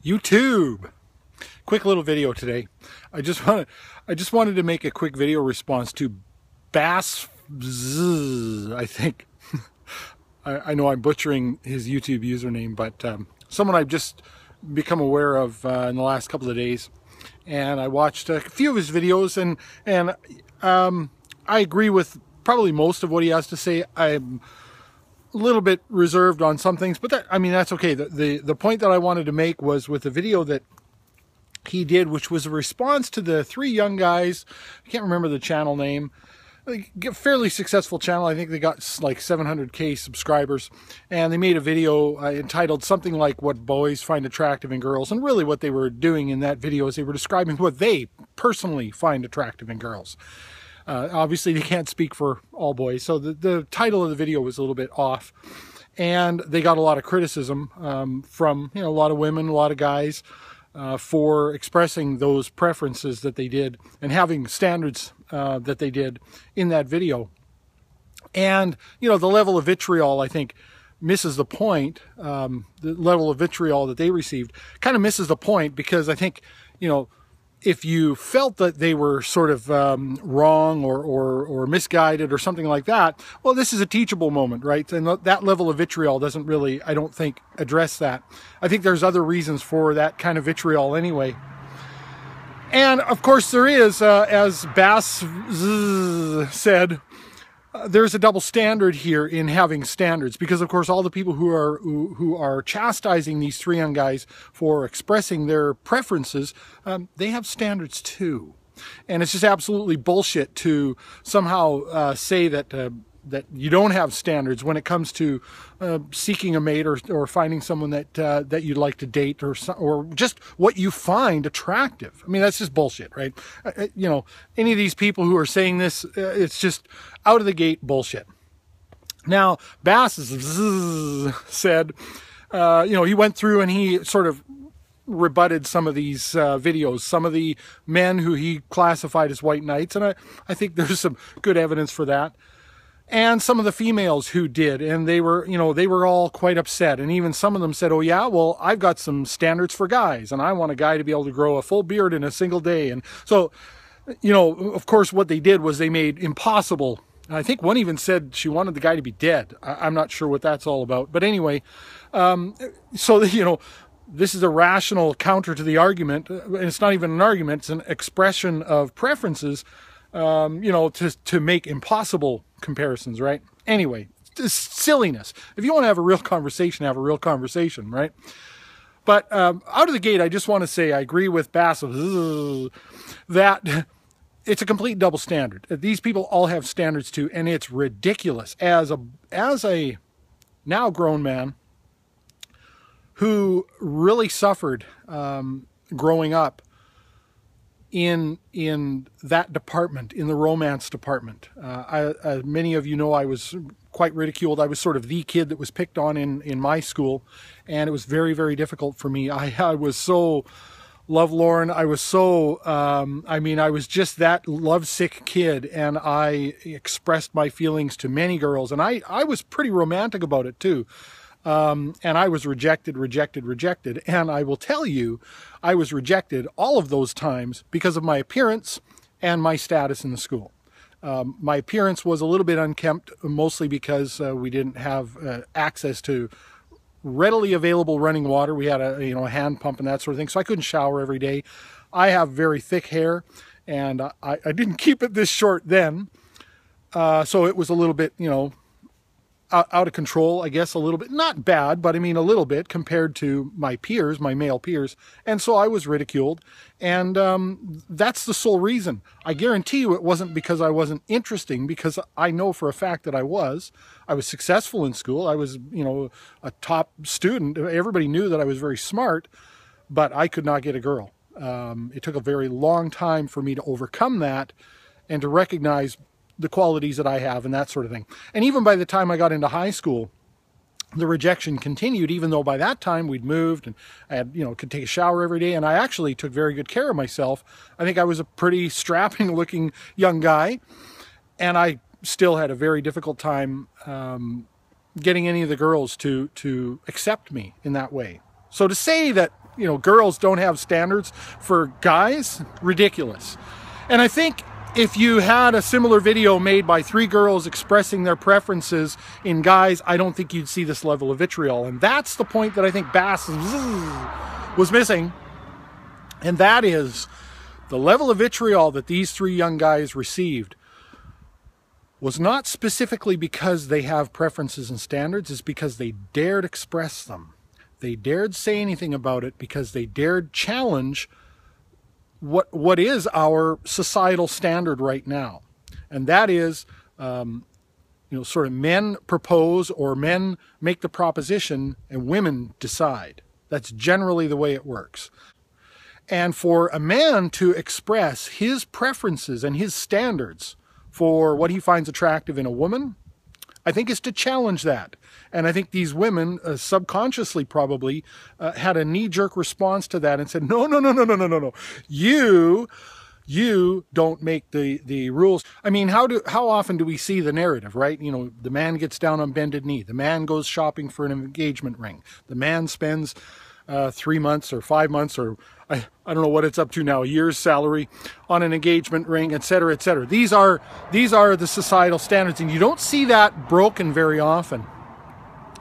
YouTube. Quick little video today. I just wanted to make a quick video response to BASSFZz, I think. I know I'm butchering his YouTube username, but someone I've just become aware of in the last couple of days. And I watched a few of his videos, and I agree with probably most of what he has to say. I'm a little bit reserved on some things, but that's okay. The point that I wanted to make was with the video that he did, which was a response to the three young guys. I can't remember the channel name. Fairly successful channel. I think they got like 700K subscribers, and they made a video entitled something like what boys find attractive in girls. And really what they were doing in that video is they were describing what they personally find attractive in girls. Obviously they can't speak for all boys, so the title of the video was a little bit off, and they got a lot of criticism from a lot of women, a lot of guys, for expressing those preferences that they did and having standards that they did in that video. And the level of vitriol, I think, misses the point. The level of vitriol that they received kind of misses the point, because I think if you felt that they were sort of wrong or misguided or something like that, well, this is a teachable moment, right? And that level of vitriol doesn't really, I don't think, address that. I think there's other reasons for that kind of vitriol anyway. And of course there is, as BASSFZz said, there's a double standard here in having standards, because of course all the people who are chastising these three young guys for expressing their preferences, they have standards too. And it's just absolutely bullshit to somehow say that that you don't have standards when it comes to seeking a mate or finding someone that you'd like to date, or just what you find attractive. I mean, that's just bullshit, right? Any of these people who are saying this, it's just out of the gate bullshit. Now, BASSFZz said, he went through and he sort of rebutted some of these videos, some of the men who he classified as white knights, and I think there's some good evidence for that. And some of the females who did, and they were all quite upset. And even some of them said, oh yeah, well, I've got some standards for guys, and I want a guy to be able to grow a full beard in a single day. And so, of course, what they did was they made impossible. I think one even said she wanted the guy to be dead. I'm not sure what that's all about. But anyway, so, this is a rational counter to the argument. And it's not even an argument. It's an expression of preferences, to make impossible comparisons, right? Anyway, it's silliness. If you want to have a real conversation, have a real conversation, right? But out of the gate, I just want to say I agree with BASSFZz that it's a complete double standard. These people all have standards too, and it's ridiculous. As a now grown man who really suffered growing up in that department, in the romance department. Many of you know I was quite ridiculed. I was sort of the kid that was picked on in my school, and it was very, very difficult for me. I was so lovelorn. I was so, I was just that lovesick kid, and I expressed my feelings to many girls, and I was pretty romantic about it too. And I was rejected. And I will tell you, I was rejected all of those times because of my appearance and my status in the school. My appearance was a little bit unkempt, mostly because we didn't have access to readily available running water. We had a hand pump and that sort of thing, so I couldn't shower every day. I have very thick hair, and I didn't keep it this short then, so it was a little bit, out of control, I guess, a little bit. Not bad, but I mean a little bit compared to my peers, my male peers. And so I was ridiculed. And that's the sole reason. I guarantee you it wasn't because I wasn't interesting, because I know for a fact that I was. I was successful in school. I was, a top student. Everybody knew that I was very smart, but I could not get a girl. It took a very long time for me to overcome that and to recognize the qualities that I have and that sort of thing. And even by the time I got into high school, the rejection continued, even though by that time we'd moved and I had, could take a shower every day, and I actually took very good care of myself. I think I was a pretty strapping looking young guy, and I still had a very difficult time getting any of the girls to accept me in that way. So to say that girls don't have standards for guys, ridiculous. And I think if you had a similar video made by 3 girls expressing their preferences in guys, I don't think you'd see this level of vitriol. And that's the point that I think BASSFZz was missing. And that is the level of vitriol that these 3 young guys received was not specifically because they have preferences and standards, it's because they dared express them. They dared say anything about it because they dared challenge what is our societal standard right now. And that is, sort of men propose or men make the proposition and women decide. That's generally the way it works. And for a man to express his preferences and his standards for what he finds attractive in a woman, I think is to challenge that. And I think these women subconsciously probably had a knee-jerk response to that and said, no, no, no, no, no, no, no, no. You don't make the rules. I mean, how often do we see the narrative, right? The man gets down on bended knee. The man goes shopping for an engagement ring. The man spends 3 months or 5 months or I don't know what it's up to now, a year's salary on an engagement ring, etc., etc. These are the societal standards, and you don't see that broken very often.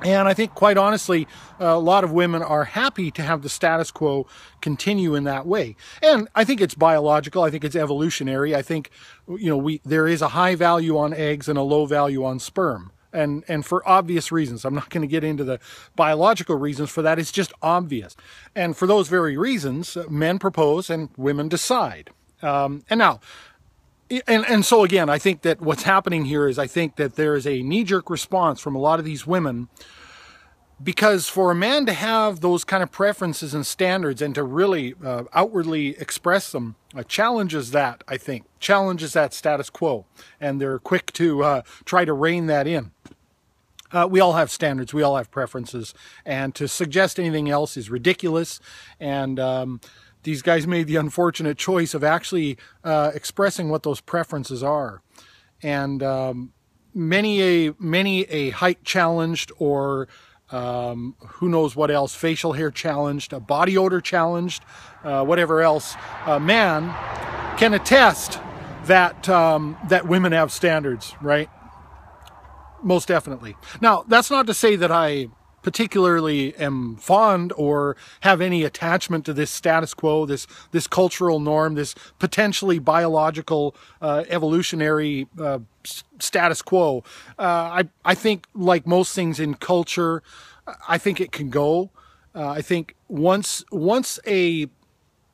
And I think, quite honestly, a lot of women are happy to have the status quo continue in that way. And I think it's biological. I think it's evolutionary. I think, there is a high value on eggs and a low value on sperm. And for obvious reasons. I'm not going to get into the biological reasons for that. It's just obvious. And for those very reasons, men propose and women decide. And so again, I think that what's happening here is I think that there is a knee-jerk response from a lot of these women, because for a man to have those kind of preferences and standards and to really outwardly express them challenges that, I think, challenges that status quo. And they're quick to try to rein that in. We all have standards, we all have preferences, and to suggest anything else is ridiculous. And these guys made the unfortunate choice of actually expressing what those preferences are. And many a height challenged, or who knows what else, facial hair challenged, a body odor challenged, whatever else, man can attest that that women have standards, right? Most definitely. Now, that's not to say that I particularly am fond or have any attachment to this status quo, this cultural norm, this potentially biological evolutionary status quo. I think, like most things in culture, I think it can go. I think once we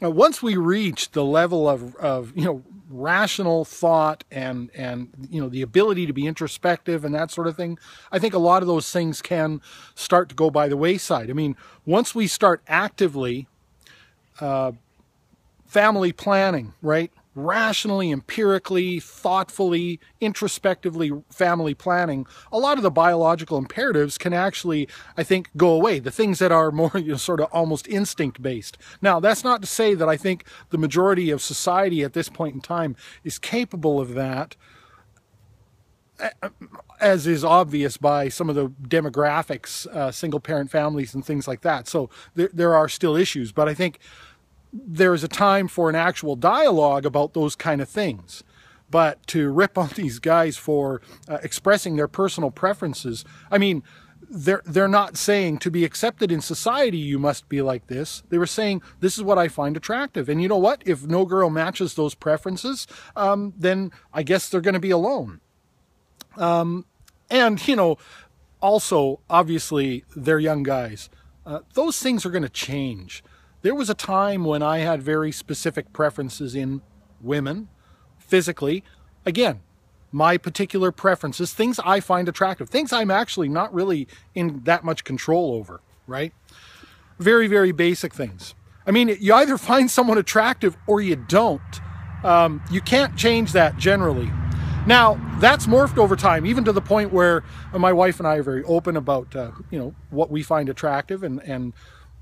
reach the level of rational thought and the ability to be introspective and that sort of thing, I think a lot of those things can start to go by the wayside. I mean, once we start actively family planning, right? Rationally, empirically, thoughtfully, introspectively family planning, a lot of the biological imperatives can actually, I think, go away. The things that are more sort of almost instinct-based. Now, that's not to say that I think the majority of society at this point in time is capable of that, as is obvious by some of the demographics, single-parent families and things like that. So there are still issues, but I think there's a time for an actual dialogue about those kind of things. But to rip on these guys for expressing their personal preferences, I mean, they're not saying to be accepted in society you must be like this. They were saying, this is what I find attractive. And you know what? If no girl matches those preferences, then I guess they're going to be alone. And, also, obviously, they're young guys. Those things are going to change. There was a time when I had very specific preferences in women, physically. Again, my particular preferences, things I find attractive, things I'm actually not really in that much control over, right? Very, very basic things. I mean, you either find someone attractive or you don't. You can't change that generally. Now, that's morphed over time, even to the point where my wife and I are very open about, what we find attractive, and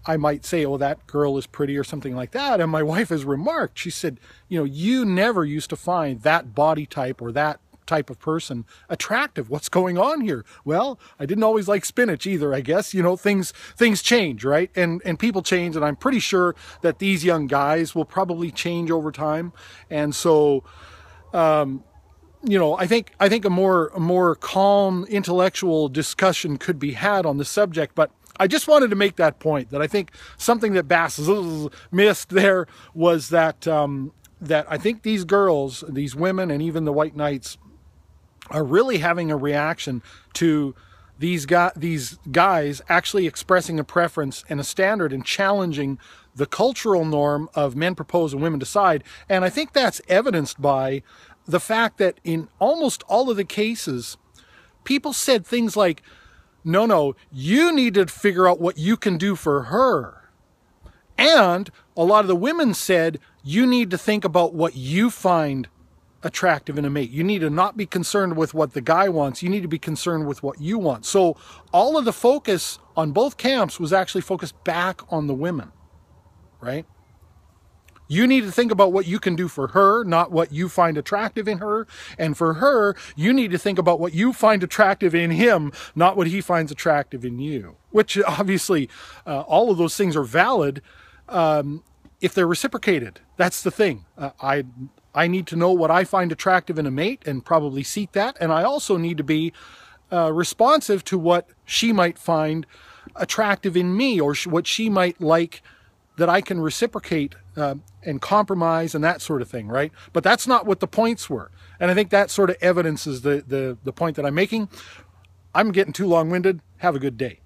I might say, oh, that girl is pretty or something like that. And my wife has remarked, she said, you never used to find that body type or that type of person attractive. What's going on here? Well, I didn't always like spinach either, I guess. You know, things change, right? And people change, and I'm pretty sure that these young guys will probably change over time. And so, you know, I think a more calm intellectual discussion could be had on the subject, but I just wanted to make that point, that I think something that BASSFZz missed there was that that I think these girls, these women, and even the white knights are really having a reaction to these guys actually expressing a preference and a standard and challenging the cultural norm of men propose and women decide. And I think that's evidenced by the fact that in almost all of the cases, people said things like, no, you need to figure out what you can do for her. And a lot of the women said, you need to think about what you find attractive in a mate. You need to not be concerned with what the guy wants. You need to be concerned with what you want. So all of the focus on both camps was actually focused back on the women, right? You need to think about what you can do for her, not what you find attractive in her. And for her, you need to think about what you find attractive in him, not what he finds attractive in you. Which obviously, all of those things are valid if they're reciprocated. That's the thing. I need to know what I find attractive in a mate and probably seek that. And I also need to be responsive to what she might find attractive in me, or what she might like that I can reciprocate and compromise and that sort of thing, right? But that's not what the points were. And I think that sort of evidences the point that I'm making. I'm getting too long-winded. Have a good day.